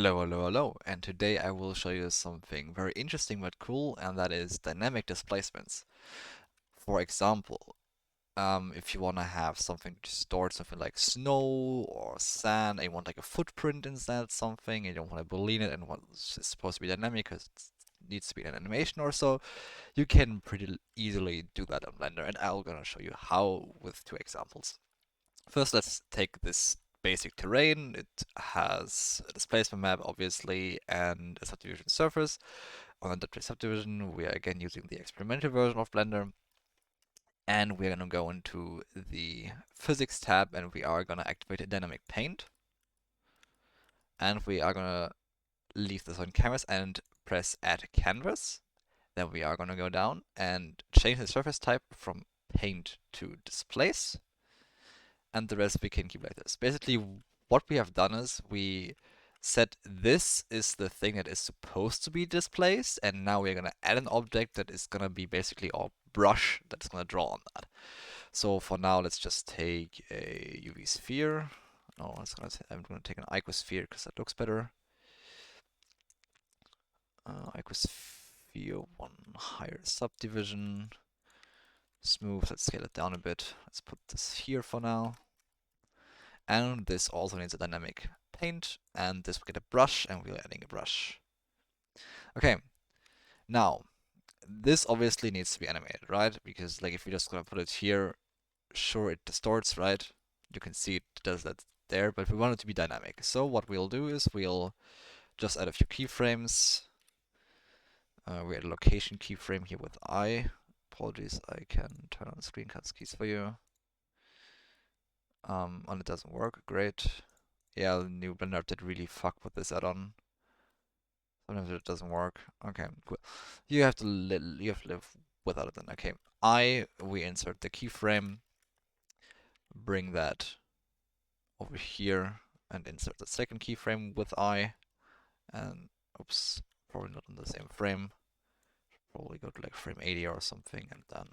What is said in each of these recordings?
Hello, hello, hello, and today I will show you something very interesting but cool, and that is dynamic displacements. For example, if you want to have something to store something like snow or sand, and you want like a footprint inside something, and you don't want to boolean it, and it's supposed to be dynamic because it needs to be an animation or so, you can pretty easily do that on Blender, and I'm gonna show you how with two examples. First, let's take this basic terrain. It has a displacement map, obviously, and a subdivision surface. On the display subdivision, we are again using the experimental version of Blender, and we're going to go into the physics tab, and we are going to activate a dynamic paint, and we are going to leave this on canvas and press add canvas. Then we are going to go down and change the surface type from paint to displace, and the rest we can keep like this. Basically, what we have done is we said this is the thing that is supposed to be displaced, and now we're going to add an object that is going to be basically our brush that's going to draw on that. So for now, let's just take a UV sphere. No, I'm going to take an icosphere because that looks better. Icosphere, one higher subdivision. Smooth, let's scale it down a bit. Let's put this here for now. And this also needs a dynamic paint, and this will get a brush, and we're adding a brush. Okay, now this obviously needs to be animated, right? Because like if you're just gonna put it here, sure it distorts, right? You can see it does that there, but we want it to be dynamic. So what we'll do is we'll just add a few keyframes. We add a location keyframe here with I. Apologies, I can turn on screen cuts keys for you. And it doesn't work, great. Yeah, the new Blender did really fuck with this add-on. Sometimes it doesn't work. Okay, cool. You have to live without it then. Okay, we insert the keyframe, bring that over here, and insert the second keyframe with and oops, probably not in the same frame. Probably go to like frame 80 or something, and then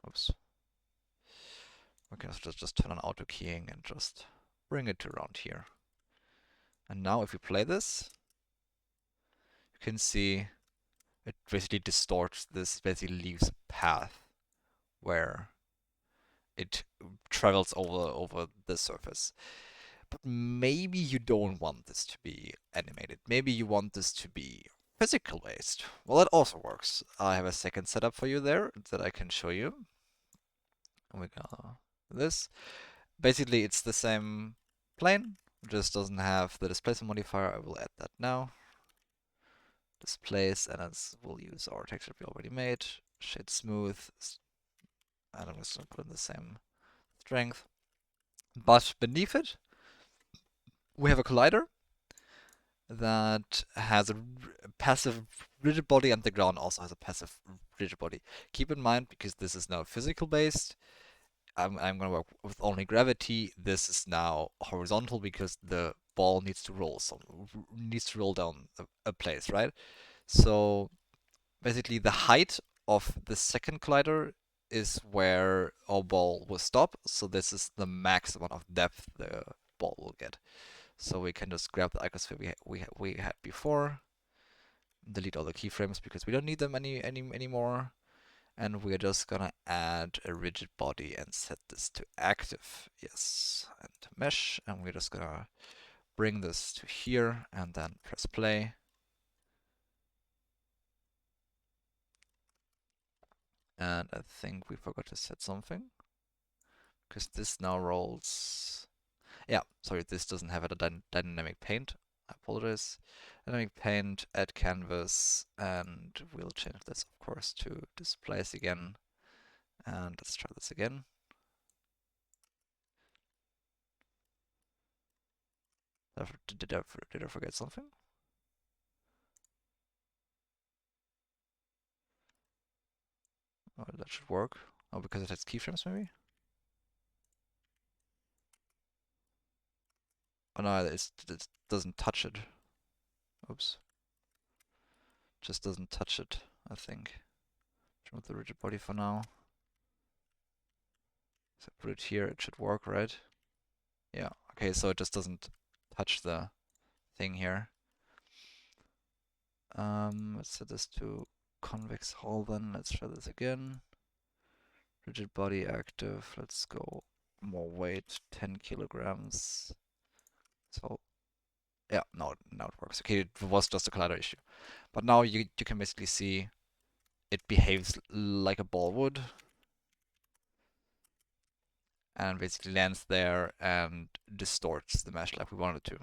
oops. Okay, so just turn on auto keying and just bring it to around here. And now if you play this, you can see it basically distorts this, basically leaves a path where it travels over the surface. But maybe you don't want this to be animated. Maybe you want this to be physical based. Well, that also works. I have a second setup for you there that I can show you. And we got this. Basically, it's the same plane, just doesn't have the displacement modifier. I will add that now. Displace, and we'll use our texture we already made. Shade smooth, and I'm just gonna put in the same strength. But beneath it, we have a collider that has a passive rigid body, and the ground also has a passive rigid body. Keep in mind, because this is now physical based, I'm going to work with only gravity. This is now horizontal because the ball needs to roll down a place, right? So basically the height of the second collider is where our ball will stop. So this is the max amount of depth the ball will get. So we can just grab the icosphere we had before, delete all the keyframes because we don't need them anymore. And we're just gonna add a rigid body and set this to active. Yes, and mesh, and we're just gonna bring this to here and then press play. And I think we forgot to set something because this now rolls. Yeah, sorry, this doesn't have a dynamic paint. I apologize. Dynamic paint, add canvas, and we'll change this, of course, to displace again. And let's try this again. Did I forget something? Oh, that should work. Oh, because it has keyframes, maybe? Oh no, it doesn't touch it. Oops. Just doesn't touch it, I think. Remove the rigid body for now. So put it here, it should work, right? Yeah, okay, so it just doesn't touch the thing here. Let's set this to convex hull then. Let's try this again. Rigid body active. Let's go more weight, 10 kilograms. So yeah, now it works. Okay, it was just a collider issue. But now you can basically see it behaves like a ball would and basically lands there and distorts the mesh like we wanted it to.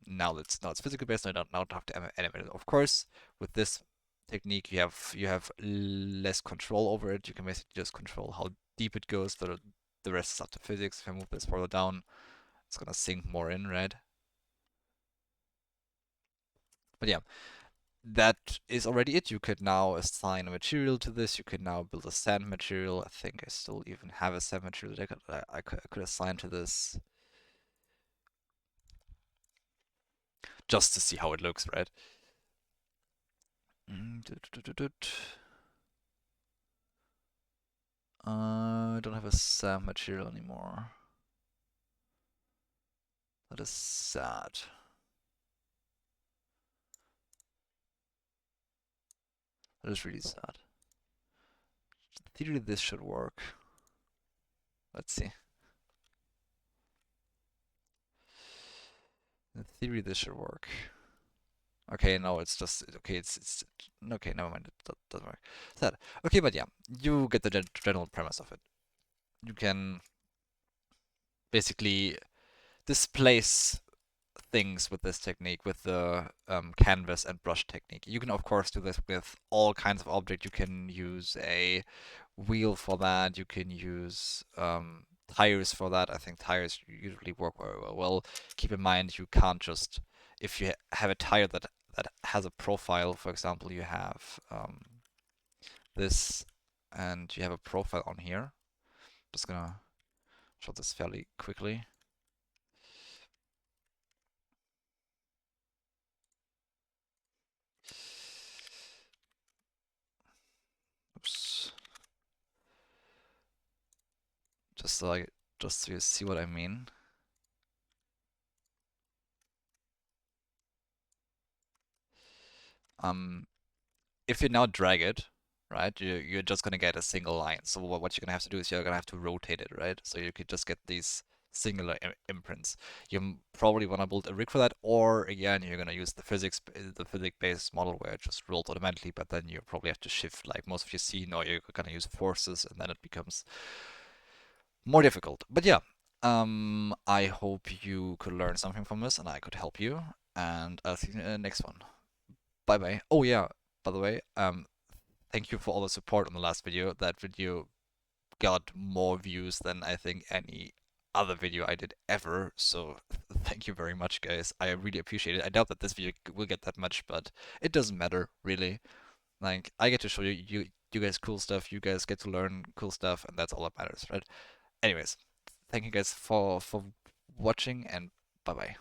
Now it's physically based, so I don't have to animate it. Of course, with this technique you have less control over it. You can basically just control how deep it goes. The rest is up to physics. If I move this further down, it's gonna sink more in, right? But yeah, that is already it. You could now assign a material to this. You could now build a sand material. I think I still even have a sand material that I could assign to this just to see how it looks, right? I don't have a sand material anymore. That is sad. That is really sad. In theory, this should work. Let's see. In theory, this should work. Okay, no, it's just okay. It's okay. Never mind. It doesn't work. Sad. Okay, but yeah, you get the general premise of it. You can basically displace things with this technique, with the canvas and brush technique. You can of course do this with all kinds of objects. You can use a wheel for that. You can use tires for that. I think tires usually work very well. Keep in mind you can't just, if you have a tire that has a profile, for example, you have this and you have a profile on here. Just gonna show this fairly quickly. Oops. Just so you see what I mean. If you now drag it, right, you're just gonna get a single line. So what you're gonna have to do is you're gonna have to rotate it, right? So you could just get these singular imprints. You probably wanna build a rig for that, or again, you're gonna use the physics-based model where it just rolls automatically. But then you probably have to shift like most of your scene, or you're gonna use forces, and then it becomes more difficult. But yeah, I hope you could learn something from this, and I could help you. And I'll see you in the next one. Bye bye. Oh yeah, by the way, thank you for all the support on the last video. That video got more views than I think any other video I did ever. So thank you very much, guys. I really appreciate it. I doubt that this video will get that much, but it doesn't matter really. Like I get to show you guys cool stuff. You guys get to learn cool stuff, and that's all that matters, right? Anyways, thank you guys for watching, and bye bye.